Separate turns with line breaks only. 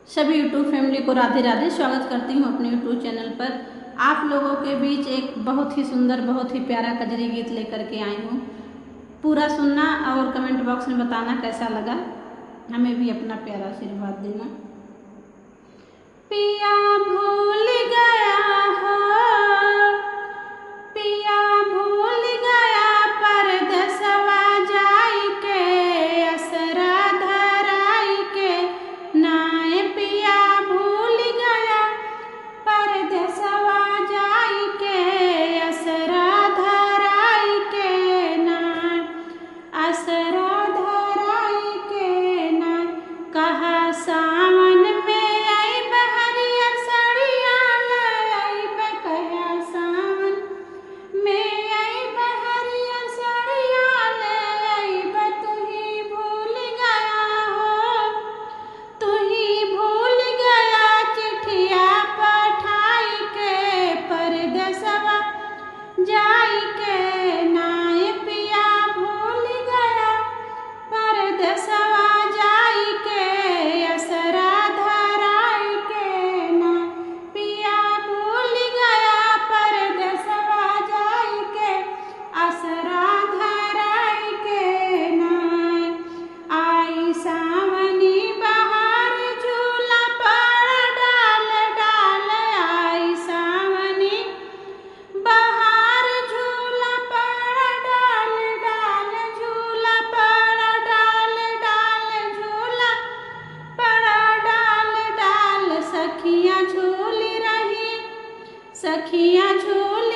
सभी YouTube family को राधे राधे। स्वागत करती हूँ अपने यूट्यूब चैनल पर। आप लोगों के बीच एक बहुत ही सुंदर, बहुत ही प्यारा कजरी गीत लेकर के आई हूँ। पूरा सुनना और कमेंट बॉक्स में बताना कैसा लगा। हमें भी अपना प्यारा आशीर्वाद देना। पिया भूल गया हो, पिया भूल गया परदेसवा जाई के, असरा धराई के नाय। पिया भूल गया परदेसवा जाई के, असरा धराई के नाय, असरा धराई के नाय। कहा सावन में आई बहरिया सड़िया लाई बे, कहा सावन में आई बहरिया सड़िया लाई बे। तू ही भूल गया हो, तू ही भूल गया चिट्ठिया पठाई के, परदेसवा जाई के नाय। पिया भूल गया परदेसवा जाई के, असरा धराई के नाय। पिया भूल गया परदेसवा जाई के, असरा धराई के नाय। आई सावनी बहार झूला पड़ डाल डाल, आई सावनी बहार झूला पड़ डाल डाल, झूला पड़ डाल डाल, झूला पड़ डाल डाल। सखियाँ झूल रही, सखियाँ झूल